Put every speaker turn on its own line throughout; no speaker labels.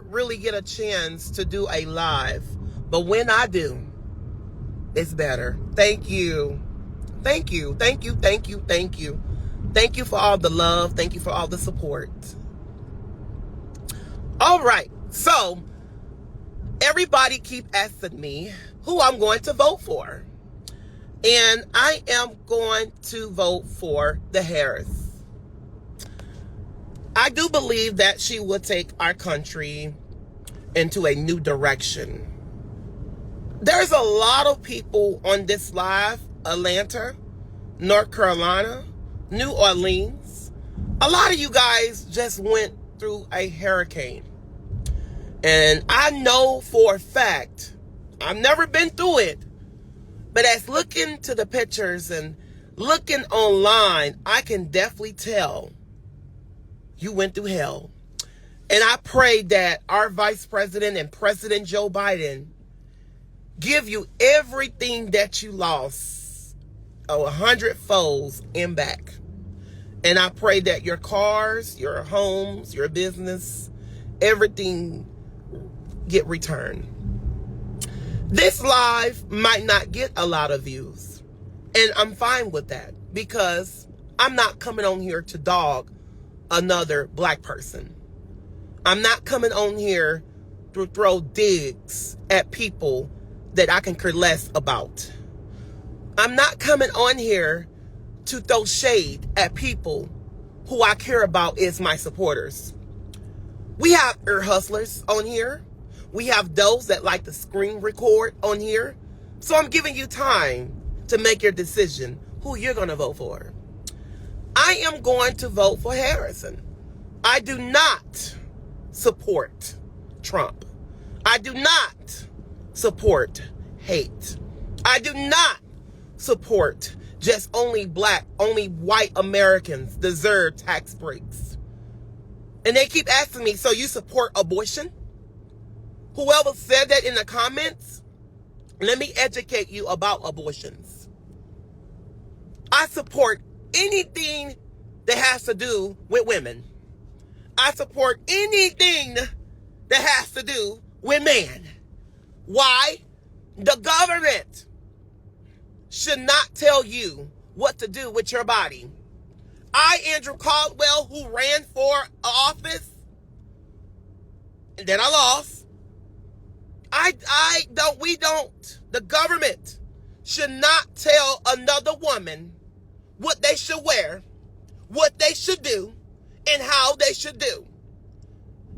never really get a chance to do a live, but when I do, it's better. Thank you. Thank you. Thank you. Thank you. Thank you. Thank you for all the love. Thank you for all the support. All right. So everybody keep asking me who I'm going to vote for. And I am going to vote for the Harris. I do believe that she will take our country into a new direction. There's a lot of people on this live, Atlanta, North Carolina, New Orleans. A lot of you guys just went through a hurricane. And I know for a fact, I've never been through it, but as looking to the pictures and looking online, I can definitely tell you went through hell. And I pray that our Vice President and President Joe Biden give you everything that you lost, 100-fold and back. And I pray that your cars, your homes, your business, everything get returned. This live might not get a lot of views. And I'm fine with that because I'm not coming on here to dog another black person. I'm not coming on here to throw digs at people that I can care less about. I'm not coming on here to throw shade at people who I care about as my supporters. We have ear hustlers on here. We have those that like to screen record on here. So I'm giving you time to make your decision who you're going to vote for. I am going to vote for Harrison. I do not support Trump. I do not support hate. I do not support just only black, only white Americans deserve tax breaks. And they keep asking me, so you support abortion? Whoever said that in the comments, let me educate you about abortions. I support anything that has to do with women. I support anything that has to do with men. Why? The government should not tell you what to do with your body. Andrew Caldwell, who ran for office, and then I lost. The government should not tell another woman what they should wear, what they should do, and how they should do.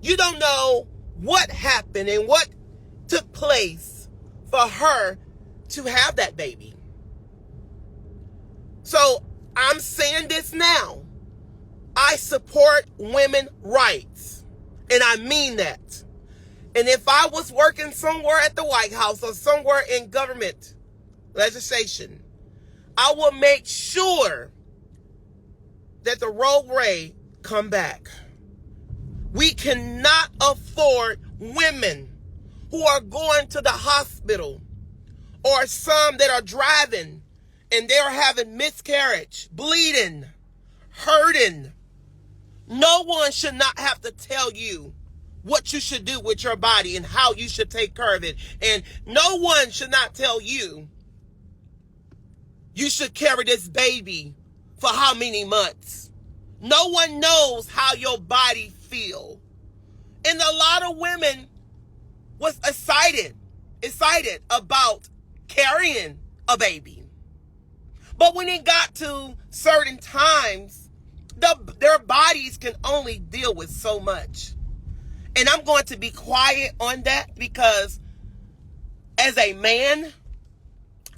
You don't know what happened and what took place for her to have that baby. So I'm saying this now. I support women's rights. And I mean that. And if I was working somewhere at the White House or somewhere in government legislation, I will make sure that the Roe Ray come back. We cannot afford women who are going to the hospital or some that are driving and they're having miscarriage, bleeding, hurting. No one should not have to tell you what you should do with your body and how you should take care of it. And no one should not tell you you should carry this baby for how many months. No one knows how your body feels. And a lot of women was excited about carrying a baby. But when it got to certain times, their bodies can only deal with so much. And I'm going to be quiet on that because as a man,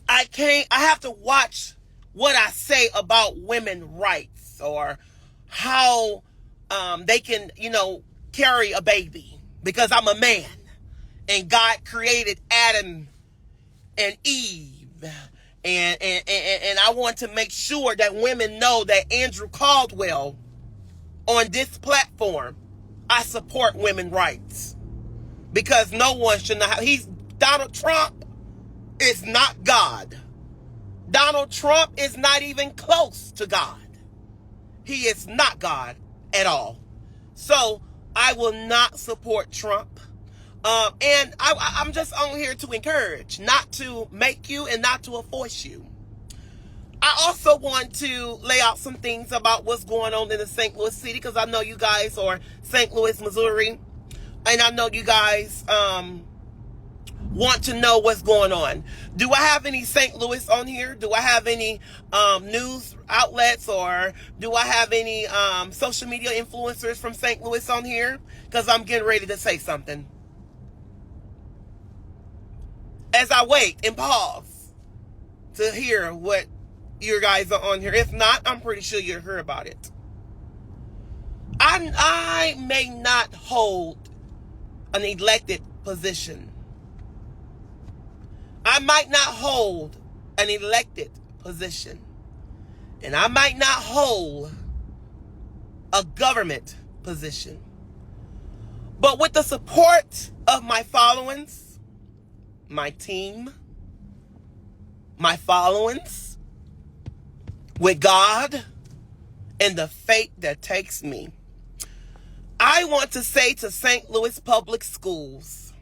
I have to watch what I say about women's rights or how they can, carry a baby because I'm a man and God created Adam and Eve. And I want to make sure that women know that Andrew Caldwell on this platform, I support women's rights because no one should not Donald Trump is not God. Donald Trump is not even close to God. He is not God at all. So I will not support Trump. And I'm just on here to encourage, not to make you and not to force you. I also want to lay out some things about what's going on in the St. Louis city, because I know you guys are St. Louis, Missouri, and I know you guys want to know what's going on. Do I have any St. Louis on here? Do I have any news outlets, or do I have any social media influencers from St. Louis on here? Because I'm getting ready to say something. As I wait and pause to hear what you guys are on here. If not, I'm pretty sure you'll hear about it. I may not hold an elected position. I might not hold an elected position. And I might not hold a government position. But with the support of my followings, my team, my followings, with God and the faith that takes me, I want to say to St. Louis Public Schools,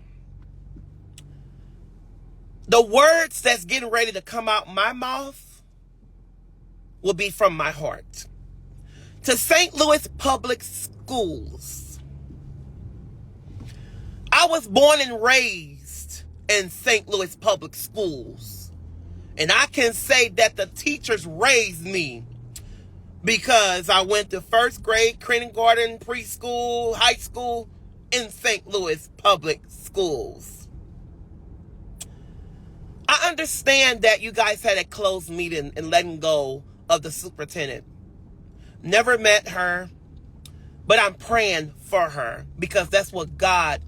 the words that's getting ready to come out my mouth will be from my heart. To St. Louis Public Schools, I was born and raised in St. Louis Public Schools. And I can say that the teachers raised me, because I went to first grade, kindergarten, preschool, high school in St. Louis Public Schools. I understand that you guys had a closed meeting and letting go of the superintendent. Never met her, but I'm praying for her, because that's what God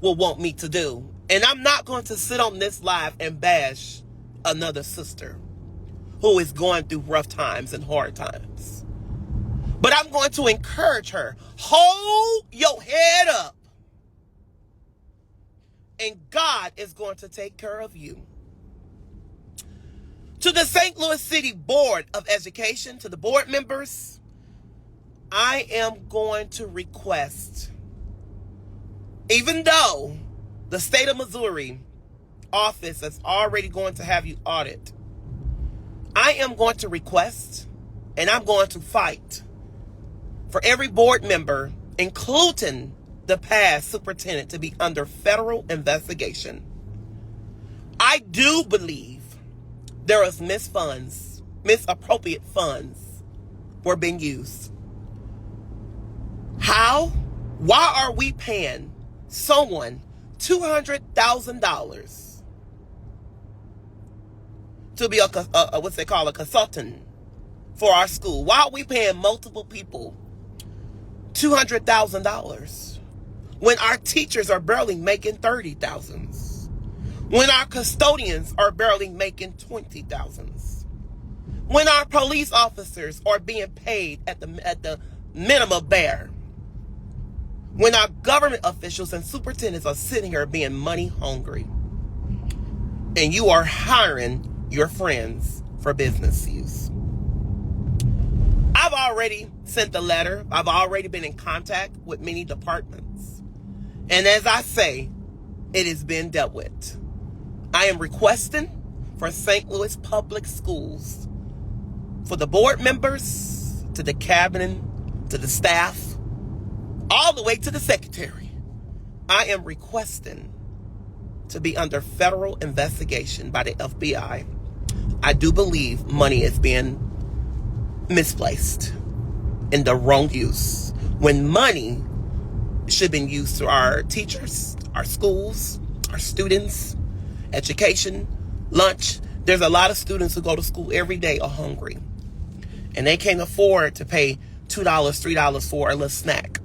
will want me to do. And I'm not going to sit on this live and bash another sister who is going through rough times and hard times. But I'm going to encourage her. Hold your head up, and God is going to take care of you. To the St. Louis City Board of Education, to the board members, I am going to request, even though the state of Missouri office is already going to have you audit, I am going to request, and I'm going to fight for every board member, including the past superintendent, to be under federal investigation. I do believe there is misappropriate funds were being used. How? Why are we paying someone $200,000 to be a what's they call a consultant for our school? Why are we paying multiple people $200,000 when our teachers are barely making $30,000? When our custodians are barely making $20,000? When our police officers are being paid at the minimum bare? When our government officials and superintendents are sitting here being money hungry, and you are hiring your friends for business use? I've already sent the letter. I've already been in contact with many departments. And as I say, it has been dealt with. I am requesting for St. Louis Public Schools, for the board members, to the cabinet, to the staff, all the way to the secretary. I am requesting to be under federal investigation by the FBI. I do believe money is being misplaced in the wrong use, when money should have been used to our teachers, our schools, our students, education, lunch. There's a lot of students who go to school every day are hungry, and they can't afford to pay $2, $3 for a little snack.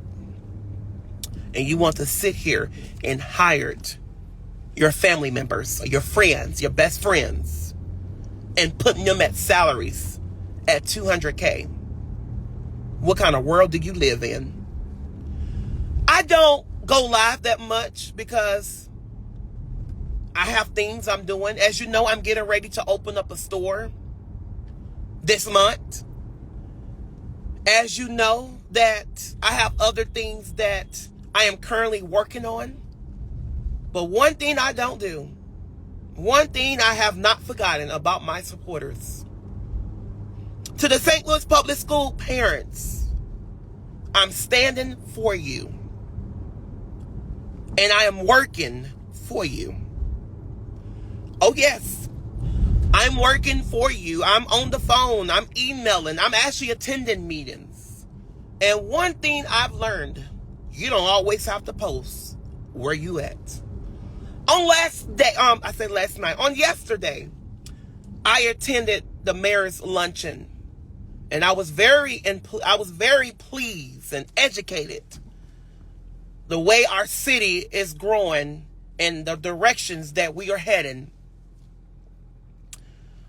And you want to sit here and hire your family members, your friends, your best friends, and putting them at salaries at $200K. What kind of world do you live in? I don't go live that much because I have things I'm doing. As you know, I'm getting ready to open up a store this month. As you know, that I have other things that I am currently working on. But one thing I don't do, one thing I have not forgotten about my supporters. To the St. Louis Public School parents, I'm standing for you. And I am working for you. Oh, yes. I'm working for you. I'm on the phone. I'm emailing. I'm actually attending meetings. And one thing I've learned, you don't always have to post where you at. On last night, on yesterday, I attended the mayor's luncheon. And I was very pleased and educated the way our city is growing and the directions that we are heading.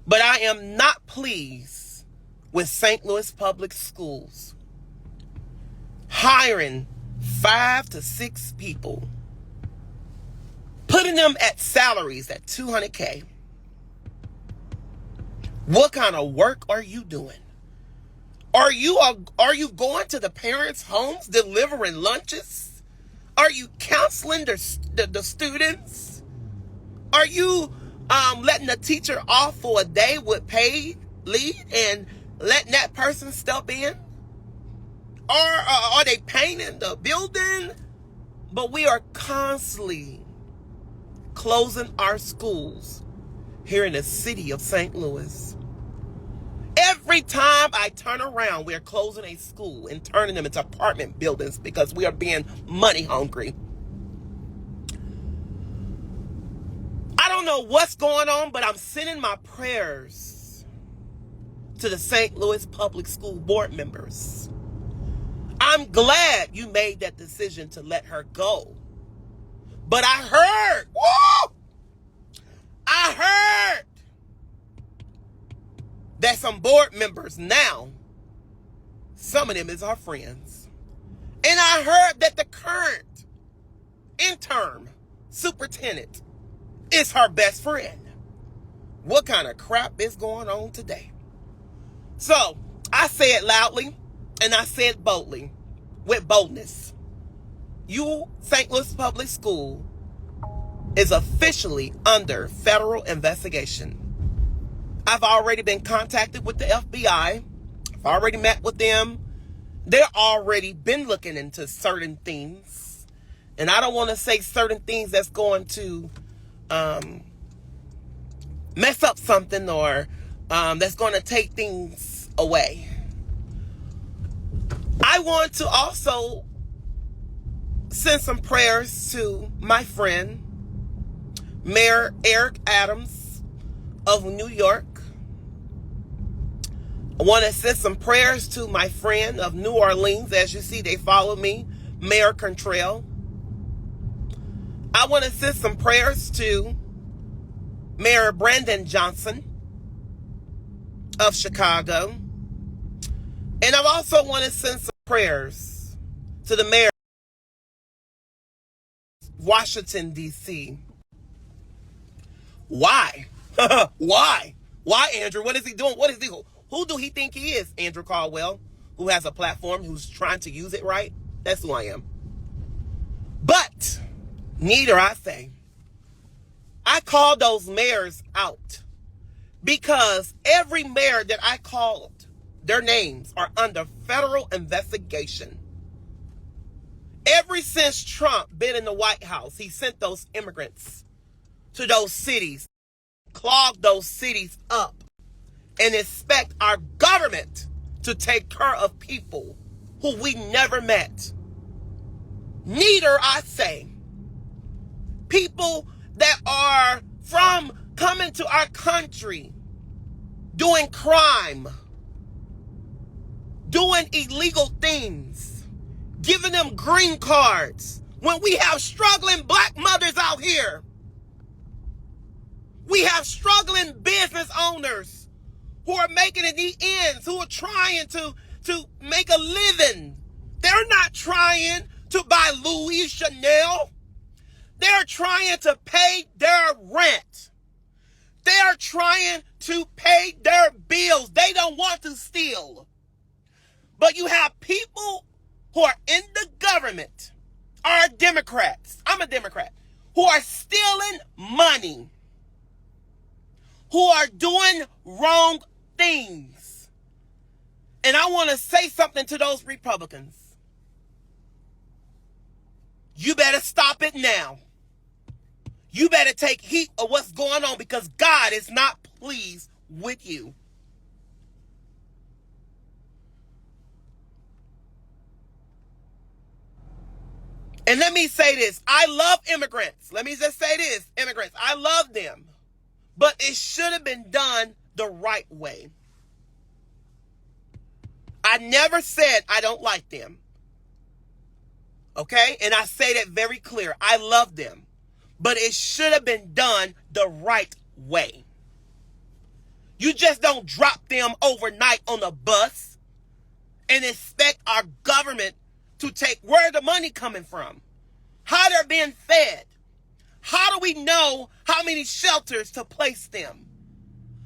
But I am not pleased with St. Louis Public Schools hiring 5 to 6 people, putting them at salaries at $200K. What kind of work are you doing? Are you going to the parents' homes delivering lunches? Are you counseling the students? Are you letting the teacher off for a day with paid leave and letting that person step in? Or are they painting the building? But we are constantly closing our schools here in the city of St. Louis. Every time I turn around, we're closing a school and turning them into apartment buildings because we are being money hungry. I don't know what's going on, but I'm sending my prayers to the St. Louis Public School board members. I'm glad you made that decision to let her go. But I heard that some board members now, some of them is our friends. And I heard that the current interim superintendent is her best friend. What kind of crap is going on today? So I say it loudly and I say it boldly, with boldness. You, St. Louis Public School, is officially under federal investigation. I've already been contacted with the FBI. I've already met with them. They've already been looking into certain things. And I don't want to say certain things that's going to mess up something or that's going to take things away. I want to also send some prayers to my friend, Mayor Eric Adams of New York. I want to send some prayers to my friend of New Orleans. As you see, they follow me, Mayor Cantrell. I want to send some prayers to Mayor Brandon Johnson of Chicago. And I also want to send some prayers to the mayor of Washington, D.C. Why? Why? Why, Andrew? What is he doing? What is he? Who do he think he is? Andrew Caldwell, who has a platform, who's trying to use it right? That's who I am. But neither I say. I call those mayors out because every mayor that I called, their names are under federal investigation. Ever since Trump been in the White House, he sent those immigrants to those cities, clogged those cities up, and expect our government to take care of people who we never met. Neither, I say, people that are from coming to our country, doing crime, doing illegal things, giving them green cards, when we have struggling black mothers out here. We have struggling business owners who are making it the ends, who are trying to make a living. They're not trying to buy Louis Chanel. They're trying to pay their rent. They are trying to pay their bills. They don't want to steal. But you have people who are in the government, are Democrats. I'm a Democrat. who are stealing money, who are doing wrong things. And I want to say something to those Republicans. You better stop it now. You better take heed of what's going on, because God is not pleased with you. And let me say this. I love immigrants. Let me just say this. Immigrants, I love them. But it should have been done the right way. I never said I don't like them. Okay? And I say that very clear. I love them. But it should have been done the right way. You just don't drop them overnight on a bus and expect our government to take where the money coming from, how they're being fed. How do we know how many shelters to place them?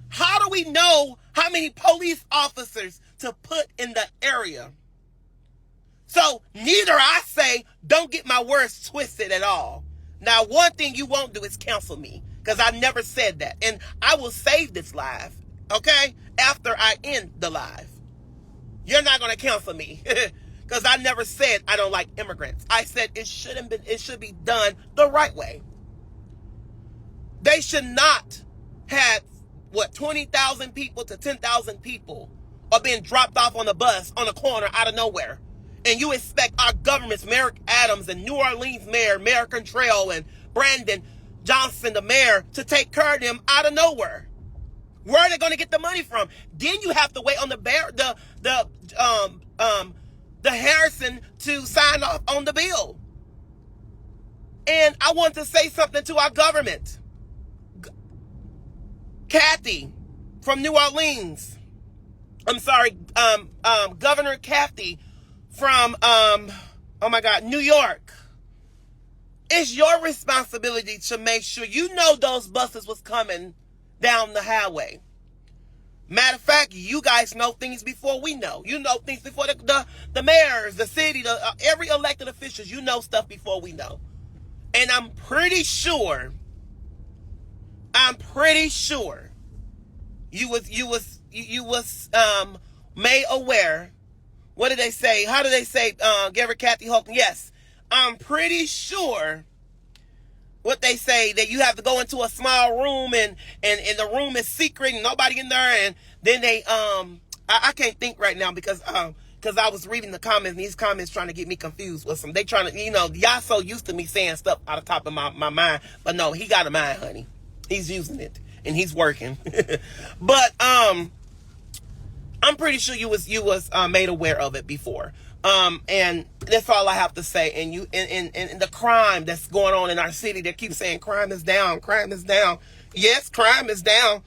How do we know how many police officers to put in the area? So neither I say, don't get my words twisted at all. Now, one thing you won't do is cancel me, because I never said that. And I will save this live, okay, after I end the live. You're not going to cancel me, because I never said I don't like immigrants. I said it should be done the right way. They should not have, 20,000 people to 10,000 people are being dropped off on a bus on a corner out of nowhere. And you expect our governments, Merrick Adams and New Orleans Mayor, Mayor Cantrell and Brandon Johnson, the mayor, to take care of them out of nowhere. Where are they going to get the money from? Then you have to wait on the Harrison to sign off on the bill. And I want to say something to our government. Kathy from New Orleans. I'm sorry, Governor Kathy from, New York. It's your responsibility to make sure you know those buses was coming down the highway. Matter of fact, you guys know things before we know. You know things before the mayors, the city, every elected officials. You know stuff before we know. And I'm pretty sure you was made aware. What did they say? How do they say? Give her Kathy Hogan. Yes, I'm pretty sure what they say, that you have to go into a small room and the room is secret and nobody in there, and then they I can't think right now because I was reading the comments, and these comments trying to get me confused with some. They trying to, y'all so used to me saying stuff out of the top of my mind, but no, he got a mind, honey. He's using it and he's working. But I'm pretty sure you was made aware of it before. And that's all I have to say. And the crime that's going on in our city, they keep saying crime is down, crime is down. Yes, crime is down.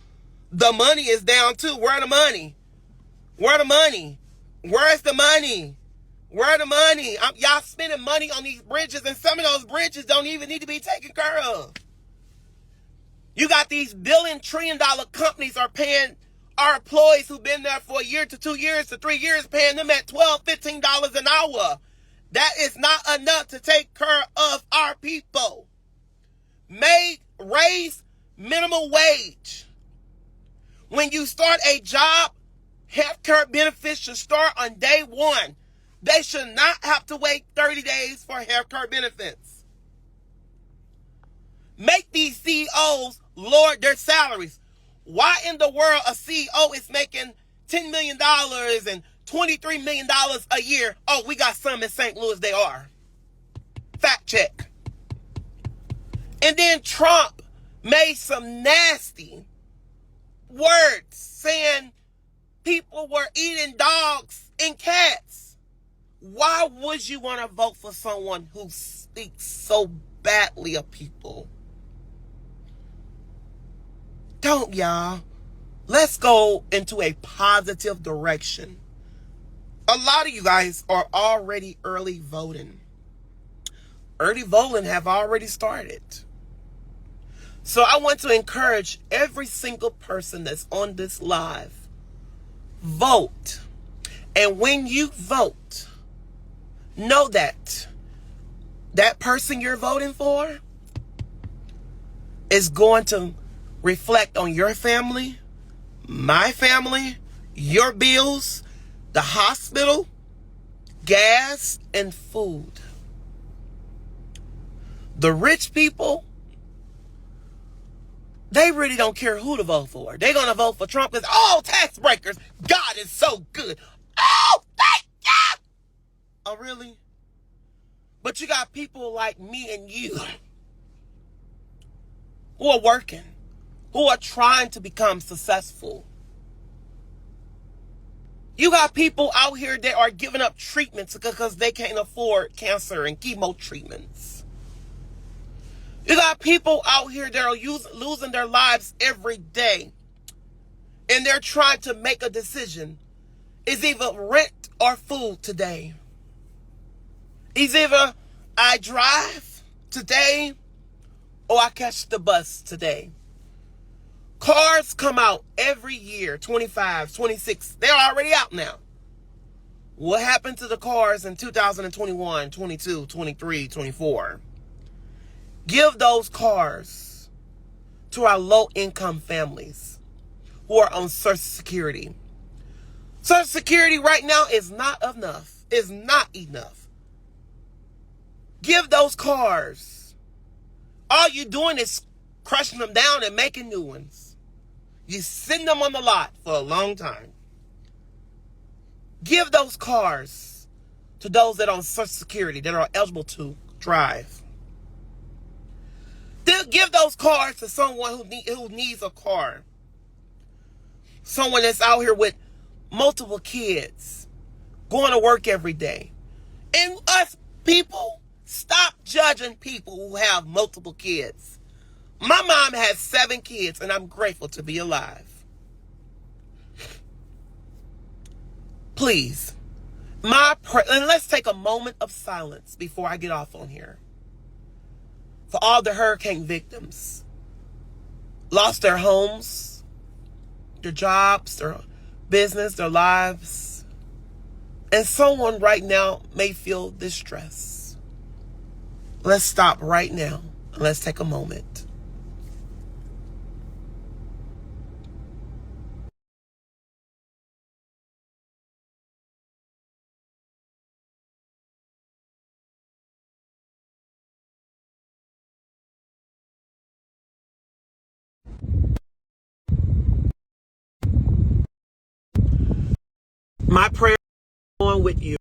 The money is down too. Where the money? Where the money? Where's the money? Where the money? Y'all spending money on these bridges, and some of those bridges don't even need to be taken care of. You got these billion-trillion-dollar companies are paying our employees who've been there for a year to 2 years to 3 years, paying them at $12, $15 an hour. That is not enough to take care of our people. Raise minimum wage. When you start a job, healthcare benefits should start on day one. They should not have to wait 30 days for healthcare benefits. Make these CEOs lower their salaries. Why in the world a CEO is making $10 million and $23 million a year? Oh, we got some in St. Louis. They are. Fact check. And then Trump made some nasty words saying people were eating dogs and cats. Why would you want to vote for someone who speaks so badly of people? Don't, y'all. Let's go into a positive direction. A lot of you guys are already early voting. Early voting have already started. So I want to encourage every single person that's on this live, vote. And when you vote, know that that person you're voting for is going to reflect on your family, my family, your bills, the hospital, gas, and food. The rich people, they really don't care who to vote for. They're going to vote for Trump because, oh, tax breakers, God is so good. Oh, thank you. Oh, really? But you got people like me and you who are working, who are trying to become successful. You got people out here that are giving up treatments because they can't afford cancer and chemo treatments. You got people out here that are losing their lives every day. And they're trying to make a decision. It's either rent or food today. It's either I drive today or I catch the bus today. Cars come out every year, 25, 26. They're already out now. What happened to the cars in 2021, 22, 23, 24? Give those cars to our low-income families who are on Social Security. Social Security right now is not enough. It's not enough. Give those cars. All you're doing is crushing them down and making new ones. You send them on the lot for a long time. Give those cars to those that are on Social Security that are eligible to drive. They'll give those cars to someone who needs a car. Someone that's out here with multiple kids, going to work every day. And us people, stop judging people who have multiple kids. My mom has 7 kids, and I'm grateful to be alive. Please, and let's take a moment of silence before I get off on here. For all the hurricane victims, lost their homes, their jobs, their business, their lives. And someone right now may feel distress. Let's stop right now and let's take a moment. My prayer is going with you.